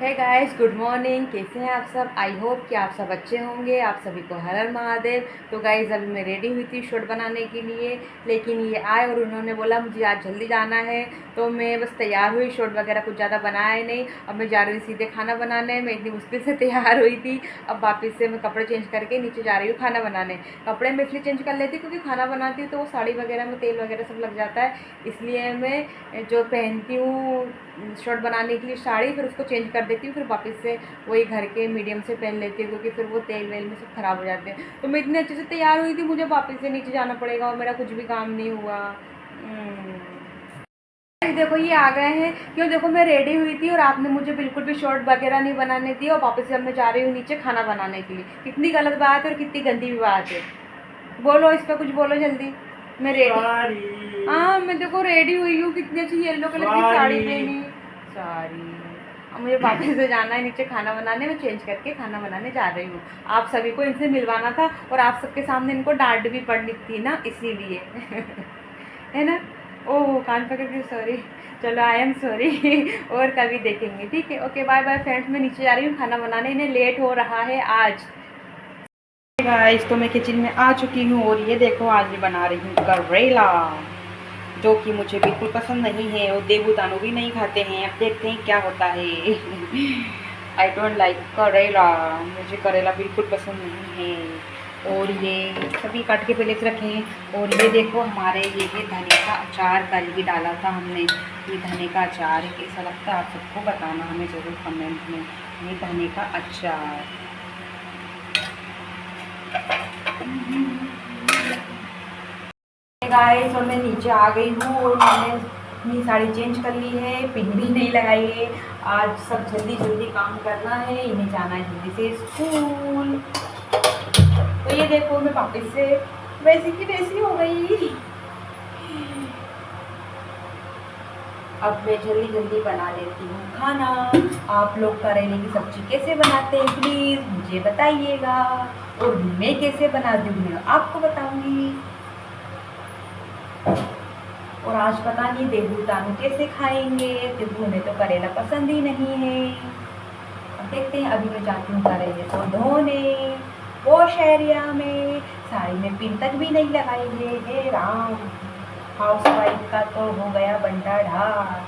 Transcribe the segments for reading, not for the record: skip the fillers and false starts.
Hey guys, good morning. कैसे हैं आप सब? आई होप कि आप सब अच्छे होंगे। आप सभी को हर हर महादेव। तो गाइस, अभी मैं रेडी हुई थी शूट बनाने के लिए, लेकिन ये आए और उन्होंने बोला मुझे आज जल्दी जाना है। तो मैं बस तैयार हुई, शूट वगैरह कुछ ज़्यादा बनाया नहीं। अब मैं जा रही हूँ सीधे खाना बनाने। मैं इतनी मुश्किल से तैयार हुई थी। अब वापस से मैं कपड़े चेंज करके नीचे जा रही हूँ खाना बनाने। कपड़े मैं इसलिए चेंज कर लेती हूँ क्योंकि खाना बनाती हूँ तो वो साड़ी वगैरह में तेल वगैरह सब लग जाता है। इसलिए मैं जो पहनती हूँ शर्ट बनाने के लिए साड़ी, फिर उसको चेंज कर देती हूँ, फिर वापस से वही घर के मीडियम से पहन लेती हूँ क्योंकि फिर वो तेल वेल में सब ख़राब हो जाते हैं। तो मैं इतने अच्छे से तैयार हुई थी, मुझे वापस से नीचे जाना पड़ेगा और मेरा कुछ भी काम नहीं हुआ। देखो ये आ गए हैं। क्यों? देखो मैं रेडी हुई थी और आपने मुझे बिल्कुल भी शॉर्ट वगैरह नहीं बनाने दी और वापस से अब मैं जा रही हूँ नीचे खाना बनाने के लिए। कितनी गलत बात है और कितनी गंदी भी बात है। बोलो, इस पर कुछ बोलो जल्दी। मैं रेडी, हाँ मैं देखो रेडी हुई हूँ, कितनी अच्छी येलो कलर की साड़ी पहनी। सॉरी। अब मुझे वापस से जाना है नीचे खाना बनाने। मैं चेंज करके खाना बनाने जा रही हूँ। आप सभी को इनसे मिलवाना था और आप सबके सामने इनको डांट भी पड़नी थी ना, इसीलिए है ना। ओह, कान पकड़ के सॉरी। चलो, आई एम सॉरी। और कभी देखेंगे, ठीक है। Okay, bye bye friends. मैं नीचे जा रही हूँ खाना बनाने, इन्हें लेट हो रहा है आज। गाइस, तो मैं किचन में आ चुकी हूँ और ये देखो आज मैं बना रही हूँ करेला, जो कि मुझे बिल्कुल पसंद नहीं है और देवू दानू भी नहीं खाते हैं। अब देखते हैं क्या होता है। आई डोंट लाइक करेला। मुझे करेला बिल्कुल पसंद नहीं है। और ये सभी काट के पहले से रखे हैं। और ये देखो हमारे ये धनिया का अचार कल ही डाला था हमने। ये धनिया का अचार है, कैसा लगता है आप सबको बताना हमें ज़रूर कमेंट में। ये धनिया का अचार। गाइस, और मैं नीचे आ गई हूँ और मैंने अपनी साड़ी चेंज कर ली है, पिन भी नहीं लगाई है। आज सब जल्दी जल्दी काम करना है, इन्हें जाना है जल्दी से स्कूल। तो ये देखो मैं वापस से वैसी की वैसी हो गई। अब मैं जल्दी जल्दी बना लेती हूँ खाना। आप लोग करेले की सब्जी कैसे बनाते हैं प्लीज़ मुझे बताइएगा, और मैं कैसे बनाती हूँ मैं आपको बताऊँगी। और आज पता नहीं देवू तानू कैसे खाएंगे, क्योंकि उन्हें तो करेला पसंद ही नहीं है। अब देखते हैं। अभी मैं जाती हूँ करेले को धोने वॉश एरिया में। साड़ी में पिन तक भी नहीं लगाई है। हे राम, हाउस वाइफ का तो हो गया बंटा ढाल।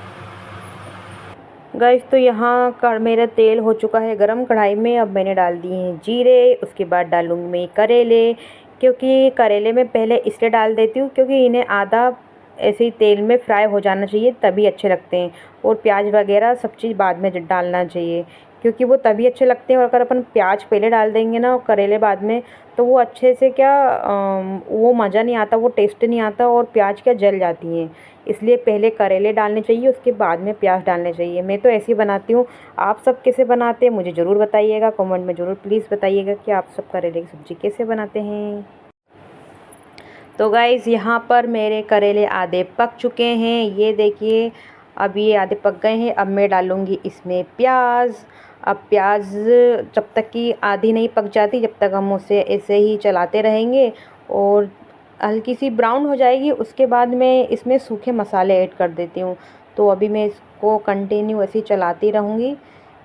गैस, तो यहाँ का मेरा तेल हो चुका है गरम कढ़ाई में। अब मैंने डाल दिए हैं जीरे, उसके बाद डालूंगी मैं करेले। क्योंकि करेले में पहले इसलिए डाल देती हूँ क्योंकि इन्हें आधा ऐसे ही तेल में फ्राई हो जाना चाहिए, तभी अच्छे लगते हैं। और प्याज वगैरह सब चीज़ बाद में डालना चाहिए, क्योंकि वो तभी अच्छे लगते हैं। और अगर अपन प्याज पहले डाल देंगे ना और करेले बाद में, तो वो अच्छे से क्या वो मज़ा नहीं आता, वो टेस्ट नहीं आता और प्याज क्या जल जाती हैं। इसलिए पहले करेले डालने चाहिए, उसके बाद में प्याज डालने चाहिए। मैं तो ऐसे ही बनाती हूँ। आप सब कैसे बनाते हैं मुझे ज़रूर बताइएगा, कमेंट में ज़रूर प्लीज़ बताइएगा कि आप सब करेले की सब्ज़ी कैसे बनाते हैं। तो गाइज़, यहाँ पर मेरे करेले आधे पक चुके हैं, ये देखिए। अब ये आधे पक गए हैं। अब मैं डालूँगी इसमें प्याज। अब प्याज जब तक कि आधी नहीं पक जाती, जब तक हम उसे ऐसे ही चलाते रहेंगे और हल्की सी ब्राउन हो जाएगी, उसके बाद मैं इसमें सूखे मसाले ऐड कर देती हूँ। तो अभी मैं इसको कंटिन्यू ऐसे ही चलाती रहूँगी,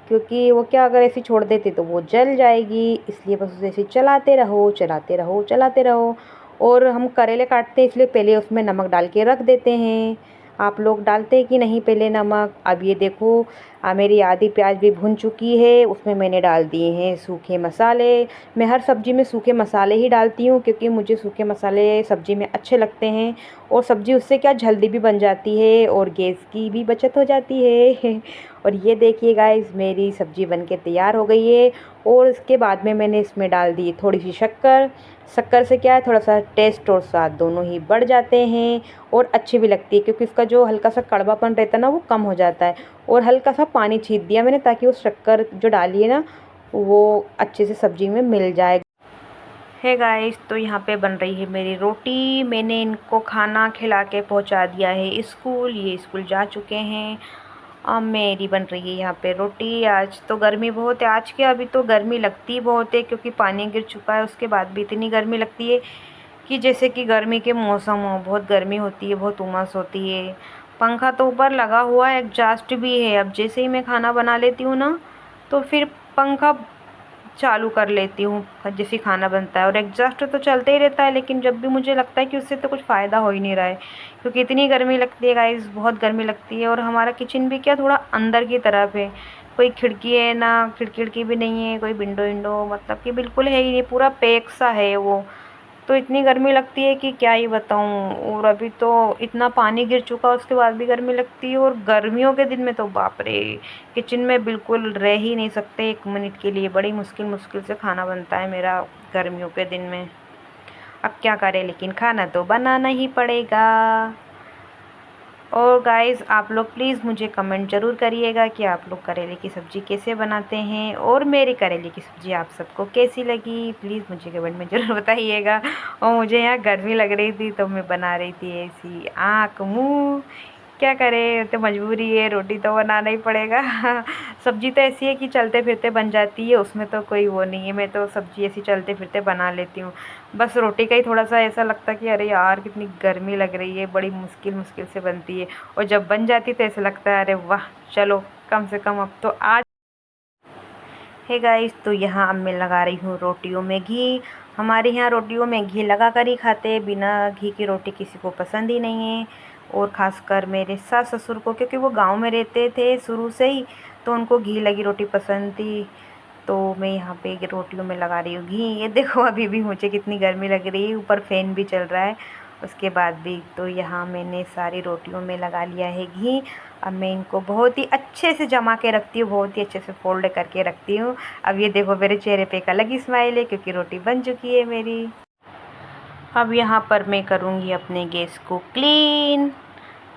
क्योंकि वो क्या, अगर ऐसे छोड़ देते तो वो जल जाएगी। इसलिए बस उसे ऐसे चलाते रहो, चलाते रहो, चलाते रहो। और हम करेले काटते हैं इसलिए पहले उसमें नमक डाल के रख देते हैं। आप लोग डालते हैं कि नहीं पहले नमक? अब ये देखो मेरी आधी प्याज भी भुन चुकी है, उसमें मैंने डाल दिए हैं सूखे मसाले। मैं हर सब्ज़ी में सूखे मसाले ही डालती हूँ, क्योंकि मुझे सूखे मसाले सब्ज़ी में अच्छे लगते हैं। और सब्ज़ी उससे क्या जल्दी भी बन जाती है और गैस की भी बचत हो जाती है। और ये देखिए गाइस, मेरी सब्ज़ी बनके तैयार हो गई है। और इसके बाद में मैंने इसमें डाल दी थोड़ी सी शक्कर। शक्कर से क्या है, थोड़ा सा टेस्ट और स्वाद दोनों ही बढ़ जाते हैं और अच्छी भी लगती है, क्योंकि इसका जो हल्का सा कड़वापन रहता है ना, वो कम हो जाता है। और हल्का सा पानी छींट दिया मैंने, ताकि वो शक्कर जो डाली है ना, वो अच्छे से सब्ज़ी में मिल जाए। है गाइस, तो यहाँ पे बन रही है मेरी रोटी। मैंने इनको खाना खिला के पहुँचा दिया है स्कूल, ये स्कूल जा चुके हैं। अब मेरी बन रही है यहाँ पे रोटी। आज तो गर्मी बहुत है, आज के अभी तो गर्मी लगती बहुत है, क्योंकि पानी गिर चुका है। उसके बाद भी इतनी गर्मी लगती है कि जैसे कि गर्मी के मौसम हो, बहुत गर्मी होती है, बहुत उमस होती है। पंखा तो ऊपर लगा हुआ है, एग्जॉस्ट भी है। अब जैसे ही मैं खाना बना लेती हूँ ना, तो फिर पंखा चालू कर लेती हूँ जैसे खाना बनता है। और एग्जॉस्ट तो चलते ही रहता है, लेकिन जब भी मुझे लगता है कि उससे तो कुछ फ़ायदा हो ही नहीं रहा है, क्योंकि इतनी गर्मी लगती है गाइस, बहुत गर्मी लगती है। और हमारा किचन भी क्या थोड़ा अंदर की तरफ है, कोई खिड़की है ना, खिड़की भी नहीं है, कोई विंडो विंडो मतलब कि बिल्कुल है ही नहीं, पूरा पैक सा है वो। तो इतनी गर्मी लगती है कि क्या ही बताऊँ। और अभी तो इतना पानी गिर चुका है, उसके बाद भी गर्मी लगती है। और गर्मियों के दिन में तो बाप रे, किचन में बिल्कुल रह ही नहीं सकते एक मिनट के लिए, बड़ी मुश्किल मुश्किल से खाना बनता है मेरा गर्मियों के दिन में। अब क्या करें, लेकिन खाना तो बनाना ही पड़ेगा। और गाइस आप लोग प्लीज़ मुझे कमेंट ज़रूर करिएगा कि आप लोग करेले की सब्ज़ी कैसे बनाते हैं, और मेरी करेले की सब्ज़ी आप सबको कैसी लगी, प्लीज़ मुझे कमेंट में ज़रूर बताइएगा। और मुझे यहाँ गर्मी लग रही थी तो मैं बना रही थी ऐसी आँख मुँह, क्या करें, तो मजबूरी है, रोटी तो बनाना ही पड़ेगा। सब्ज़ी तो ऐसी है कि चलते फिरते बन जाती है, उसमें तो कोई वो नहीं है, मैं तो सब्ज़ी ऐसी चलते फिरते बना लेती हूँ। बस रोटी का ही थोड़ा-सा ऐसा लगता है कि अरे यार कितनी गर्मी लग रही है, बड़ी मुश्किल मुश्किल से बनती है। और जब बन जाती है तो ऐसा लगता है अरे वाह! चलो कम से कम अब तो आज हे गाइस, तो यहाँ अब मैं लगा रही हूँ रोटियों में घी। हमारे यहाँ रोटियों में घी लगा कर ही खाते हैं, बिना घी की रोटी किसी को पसंद ही नहीं है। और ख़ासकर मेरे सास ससुर को, क्योंकि वो गांव में रहते थे शुरू से ही, तो उनको घी लगी रोटी पसंद थी। तो मैं यहाँ पे रोटियों में लगा रही हूँ घी। ये देखो अभी भी मुझे कितनी गर्मी लग रही है, ऊपर फ़ैन भी चल रहा है उसके बाद भी। तो यहाँ मैंने सारी रोटियों में लगा लिया है घी। अब मैं इनको बहुत ही अच्छे से जमा के रखती हूँ, बहुत ही अच्छे से फ़ोल्ड करके रखती हूँ। अब ये देखो मेरे चेहरे पे एक अलग ही स्माइल है, क्योंकि रोटी बन चुकी है मेरी। अब यहाँ पर मैं करूँगी अपने गैस को क्लीन।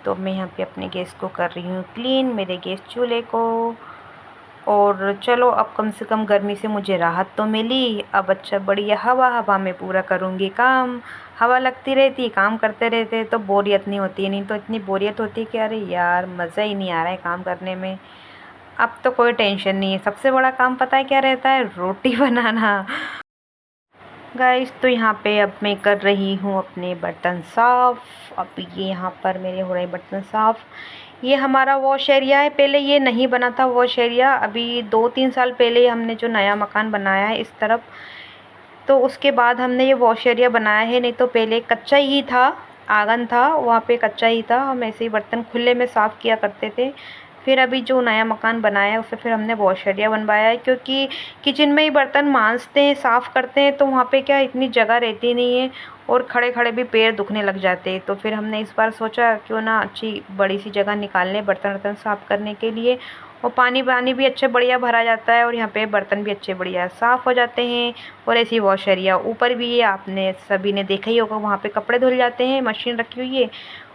तो मैं यहाँ पे अपने गैस को कर रही हूँ क्लीन, मेरे गैस चूल्हे को। और चलो अब कम से कम गर्मी से मुझे राहत तो मिली। अब अच्छा बढ़िया हवा हवा में पूरा करूँगी काम। हवा लगती रहती, काम करते रहते तो बोरियत नहीं होती, नहीं तो इतनी बोरियत होती है कि अरे यार मज़ा ही नहीं आ रहा है काम करने में। अब तो कोई टेंशन नहीं है, सबसे बड़ा काम पता है क्या रहता है, रोटी बनाना। गाइस तो यहाँ पे अब मैं कर रही हूँ अपने बर्तन साफ़। अब ये यहाँ पर मेरे हो रहे बर्तन साफ़। ये हमारा वॉश एरिया है, पहले ये नहीं बना था वॉश एरिया, अभी 2-3 साल पहले हमने जो नया मकान बनाया है इस तरफ, तो उसके बाद हमने ये वॉश एरिया बनाया है। नहीं तो पहले कच्चा ही था, आंगन था वहाँ पे कच्चा ही था, हम ऐसे ही बर्तन खुले में साफ़ किया करते थे। फिर अभी जो नया मकान बनाया है उससे फिर हमने वॉश एरिया बनवाया है, क्योंकि किचन में ही बर्तन मांजते हैं साफ़ करते हैं तो वहाँ पे क्या इतनी जगह रहती नहीं है, और खड़े खड़े भी पैर दुखने लग जाते हैं। तो फिर हमने इस बार सोचा क्यों ना अच्छी बड़ी सी जगह निकाल लें बर्तन वर्तन साफ़ करने के लिए, और पानी वानी भी अच्छे बढ़िया भरा जाता है, और यहाँ पे बर्तन भी अच्छे बढ़िया साफ़ हो जाते हैं। और ऐसी वॉश एरिया ऊपर भी है, आपने सभी ने देखा ही होगा, वहाँ पे कपड़े धुल जाते हैं, मशीन रखी हुई है।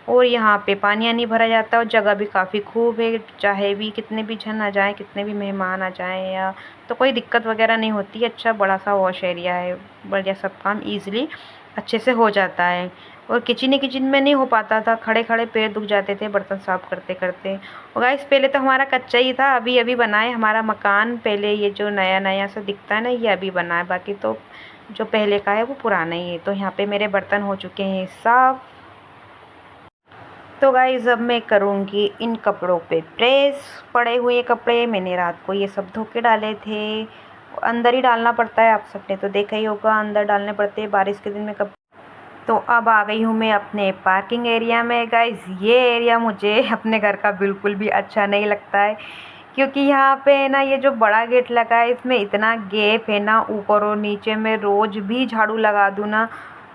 और यहाँ पे पानी वानी भरा जाता है, और जगह भी काफ़ी खूब है, चाहे भी कितने भी जन आ जाएँ, कितने भी मेहमान आ जाएँ या तो कोई दिक्कत वगैरह नहीं होती। अच्छा बड़ा सा वॉश एरिया है, बढ़िया सब काम ईज़िली अच्छे से हो जाता है। और किचन ही किचन में नहीं हो पाता था, खड़े खड़े पैर दुख जाते थे बर्तन साफ़ करते करते। और गाइस पहले तो हमारा कच्चा ही था, अभी अभी बना है हमारा मकान। पहले ये जो नया नया सा दिखता है ना, ये अभी बना है, बाकी तो जो पहले का है वो पुराना ही है। तो यहाँ पे मेरे बर्तन हो चुके हैं साफ़। तो गाइस अब मैं करूँगी इन कपड़ों पे प्रेस। पड़े हुए कपड़े मैंने रात को ये सब धो के डाले थे, अंदर ही डालना पड़ता है, आप सबने तो देखा ही होगा अंदर डालने पड़ते हैं बारिश के दिन में कब। तो अब आ गई हूँ मैं अपने पार्किंग एरिया में। गाइस ये एरिया मुझे अपने घर का बिल्कुल भी अच्छा नहीं लगता है, क्योंकि यहाँ पे ना ये जो बड़ा गेट लगा है इसमें इतना गैप है ना, ऊपर और नीचे में रोज़ भी झाड़ू लगा दूँ ना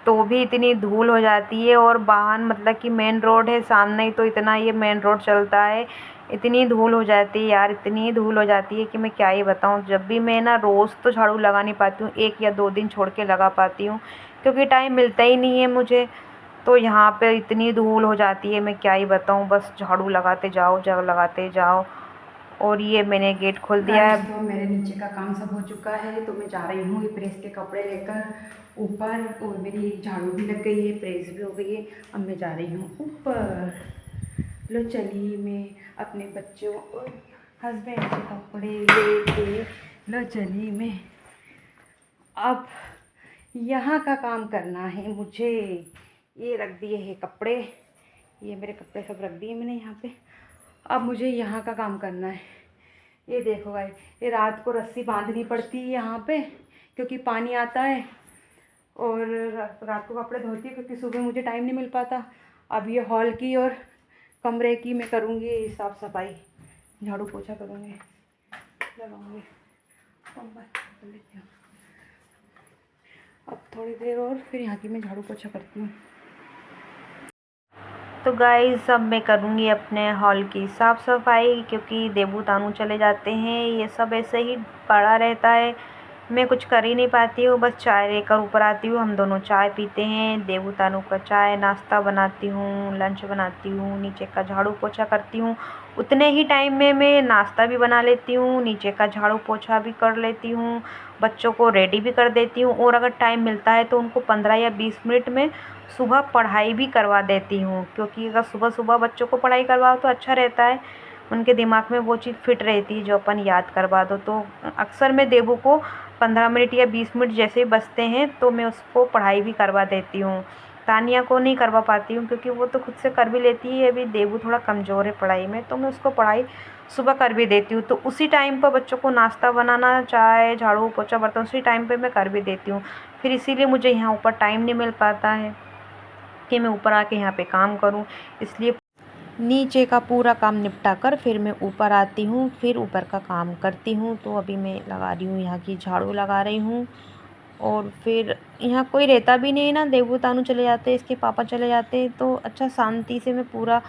तो भी इतनी धूल हो जाती है। और वाहन मतलब कि मेन रोड है सामने ही, तो इतना ये मेन रोड चलता है, इतनी धूल हो जाती है यार, इतनी धूल हो जाती है कि मैं क्या ही बताऊँ। जब भी मैं ना रोज़ तो झाड़ू लगा नहीं पाती हूँ, 1 या 2 दिन छोड़ के लगा पाती हूँ, क्योंकि टाइम मिलता ही नहीं है मुझे। तो यहाँ पे इतनी धूल हो जाती है, मैं क्या ही बताऊँ, बस झाड़ू लगाते जाओ, झाड़ू लगाते जाओ। और ये मैंने गेट खोल दिया है। तो मेरे नीचे का काम सब हो चुका है, तो मैं जा रही हूँ ये प्रेस के कपड़े लेकर ऊपर, और मेरी झाड़ू भी लग गई है, प्रेस भी हो गई है। अब मैं जा रही हूँ ऊपर। लो चलिए मैं अपने बच्चों और हस्बैंड के कपड़े लेके, लो चलिए मैं अब यहाँ का काम करना है मुझे। ये रख दिए हैं कपड़े, ये मेरे कपड़े सब रख दिए मैंने यहाँ पे। अब मुझे यहाँ का काम करना है, ये देखो भाई, ये रात को रस्सी बांधनी पड़ती है यहाँ पे क्योंकि पानी आता है, और रात को कपड़े धोती है क्योंकि सुबह मुझे टाइम नहीं मिल पाता। अब ये हॉल की और कमरे की मैं करूँगी साफ़ सफाई, झाड़ू पोछा करूँगी, लगाऊँगी। कर लेती हूँ अब थोड़ी देर और, फिर यहाँ की मैं झाड़ू पोछा करती हूँ। तो गाइस अब मैं करूँगी अपने हॉल की साफ़ सफाई क्योंकि देबू तानू चले जाते हैं, ये सब ऐसे ही पड़ा रहता है, मैं कुछ कर ही नहीं पाती हूँ। बस चाय लेकर ऊपर आती हूँ, हम दोनों चाय पीते हैं, देबू तानू का चाय नाश्ता बनाती हूँ, लंच बनाती हूँ, नीचे का झाड़ू पोछा करती हूँ। उतने ही टाइम में मैं नाश्ता भी बना लेती हूँ, नीचे का झाड़ू पोछा भी कर लेती हूँ, बच्चों को रेडी भी कर देती हूँ, और अगर टाइम मिलता है तो उनको 15 या 20 मिनट में सुबह पढ़ाई भी करवा देती हूँ, क्योंकि अगर सुबह सुबह बच्चों को पढ़ाई करवाओ तो अच्छा रहता है, उनके दिमाग में वो चीज़ फिट रहती है जो अपन याद करवा दो। तो अक्सर मैं देबू को 15 मिनट या 20 मिनट जैसे ही बचते हैं तो मैं उसको पढ़ाई भी करवा देती हूँ। तानिया को नहीं करवा पाती हूँ क्योंकि वो तो खुद से कर भी लेती है, अभी देबू थोड़ा कमज़ोर है पढ़ाई में, तो मैं उसको पढ़ाई सुबह कर भी देती हूँ। तो उसी टाइम पर बच्चों को नाश्ता बनाना, चाय, झाड़ू पोछा, बर्तन उसी टाइम पे मैं कर भी देती हूँ। फिर इसीलिए मुझे यहाँ ऊपर टाइम नहीं मिल पाता है कि मैं ऊपर आके यहाँ पे काम करूँ, इसलिए नीचे का पूरा काम निपटा कर फिर मैं ऊपर आती हूँ, फिर ऊपर का काम करती हूँ। तो अभी मैं लगा रही हूँ यहाँ की झाड़ू लगा रही हूँ, और फिर यहाँ कोई रहता भी नहीं है ना, देबू तानू चले जाते हैं, इसके पापा चले जाते हैं, तो अच्छा शांति से मैं पूरा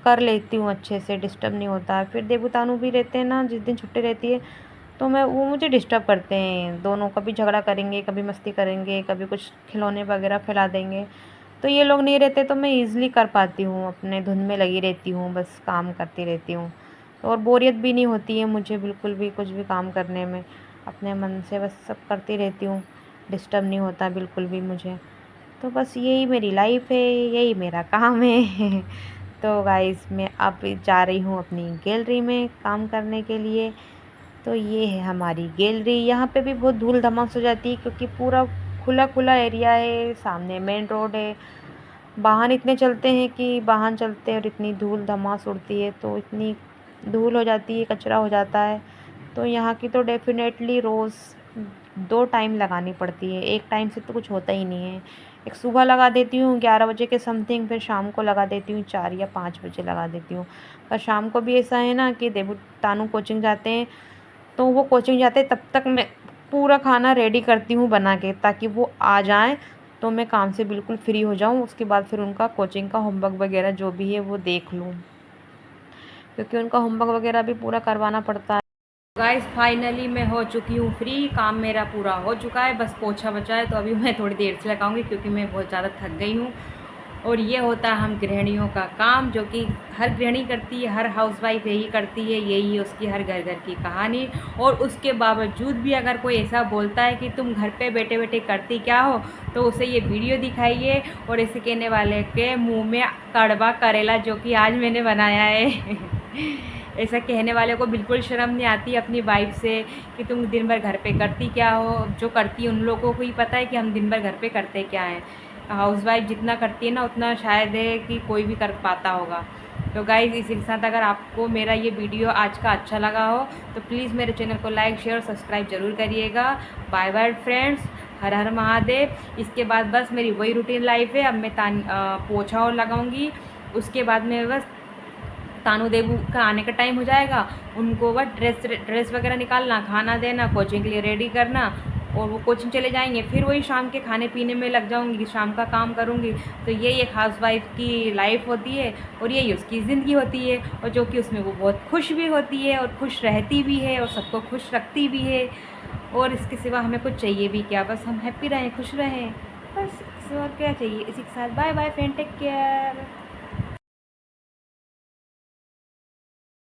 कर लेती हूँ, अच्छे से डिस्टर्ब नहीं होता है। फिर देबू तानू भी रहते हैं ना, जिस दिन छुट्टी रहती है तो वो मुझे डिस्टर्ब करते हैं, दोनों कभी झगड़ा करेंगे, कभी मस्ती करेंगे, कभी कुछ खिलौने वगैरह फैला देंगे। तो ये लोग नहीं रहते तो मैं ईज़िली कर पाती हूँ, अपने धुन में लगी रहती हूँ, बस काम करती रहती हूँ। तो और बोरियत भी नहीं होती है मुझे बिल्कुल भी कुछ भी काम करने में, अपने मन से बस सब करती रहती हूँ, डिस्टर्ब नहीं होता बिल्कुल भी मुझे। तो बस यही मेरी लाइफ है, यही मेरा काम है। तो गाइस मैं अब जा रही हूँ अपनी गैलरी में काम करने के लिए। तो ये है हमारी गैलरी, यहाँ पे भी बहुत धूल धमास हो जाती है क्योंकि पूरा खुला खुला एरिया है, सामने मेन रोड है, वाहन इतने चलते हैं कि वाहन चलते हैं और इतनी धूल धमास उड़ती है, तो इतनी धूल हो जाती है, कचरा हो जाता है। तो यहाँ की तो डेफिनेटली रोज़ 2 टाइम लगानी पड़ती है, एक टाइम से तो कुछ होता ही नहीं है। एक सुबह लगा देती हूँ 11 बजे के समथिंग, फिर शाम को लगा देती हूँ 4 या 5 बजे लगा देती हूँ। पर शाम को भी ऐसा है ना कि देबू तानू कोचिंग जाते हैं, तो वो कोचिंग जाते तब तक मैं पूरा खाना रेडी करती हूँ बना के, ताकि वो आ जाएँ तो मैं काम से बिल्कुल फ्री हो जाऊँ। उसके बाद फिर उनका कोचिंग का होमवर्क वगैरह जो भी है वो देख लूँ, क्योंकि उनका होमवर्क वगैरह भी पूरा करवाना पड़ता है। गाइस फाइनली मैं हो चुकी हूँ फ्री, काम मेरा पूरा हो चुका है, बस पोछा बचा है, तो अभी मैं थोड़ी देर से लगाऊंगी क्योंकि मैं बहुत ज़्यादा थक गई हूँ। और ये होता है हम गृहिणियों का काम, जो कि हर गृहिणी करती है, हर हाउसवाइफ यही करती है, यही है उसकी हर घर घर की कहानी। और उसके बावजूद भी अगर कोई ऐसा बोलता है कि तुम घर पे बैठे बैठे करती क्या हो, तो उसे ये वीडियो दिखाइए और ऐसे कहने वाले के मुंह में कड़वा करेला जो कि आज मैंने बनाया है। ऐसा कहने वाले को बिल्कुल शर्म नहीं आती अपनी वाइफ से कि तुम दिन भर घर पे करती क्या हो। जो करती है उन लोगों को ही पता है कि हम दिन भर घर पे करते क्या हैं। हाउसवाइफ जितना करती है ना उतना शायद है कि कोई भी कर पाता होगा। तो गाइज़ इसी के साथ अगर आपको मेरा ये वीडियो आज का अच्छा लगा हो तो प्लीज़ मेरे चैनल को लाइक शेयर और सब्सक्राइब ज़रूर करिएगा। बाय बाय फ्रेंड्स, हर हर महादेव। इसके बाद बस मेरी वही रूटीन लाइफ है, अब मैं पोछा और लगाऊंगी, उसके बाद में बस तानू देबू का आने का टाइम हो जाएगा, उनको बस ड्रेस वगैरह निकालना, खाना देना, कोचिंग के लिए रेडी करना, और वो कोचिंग चले जाएंगे, फिर वही शाम के खाने पीने में लग जाऊंगी, शाम का काम करूंगी। तो यही एक हाउसवाइफ की लाइफ होती है और यही उसकी ज़िंदगी होती है, और जो कि उसमें वो बहुत खुश भी होती है और खुश रहती भी है और सबको खुश रखती भी है। और इसके सिवा हमें कुछ चाहिए भी क्या, बस हम हैप्पी रहें, खुश रहें, बस इससे और क्या चाहिए। इसी के साथ bye bye friend, take care.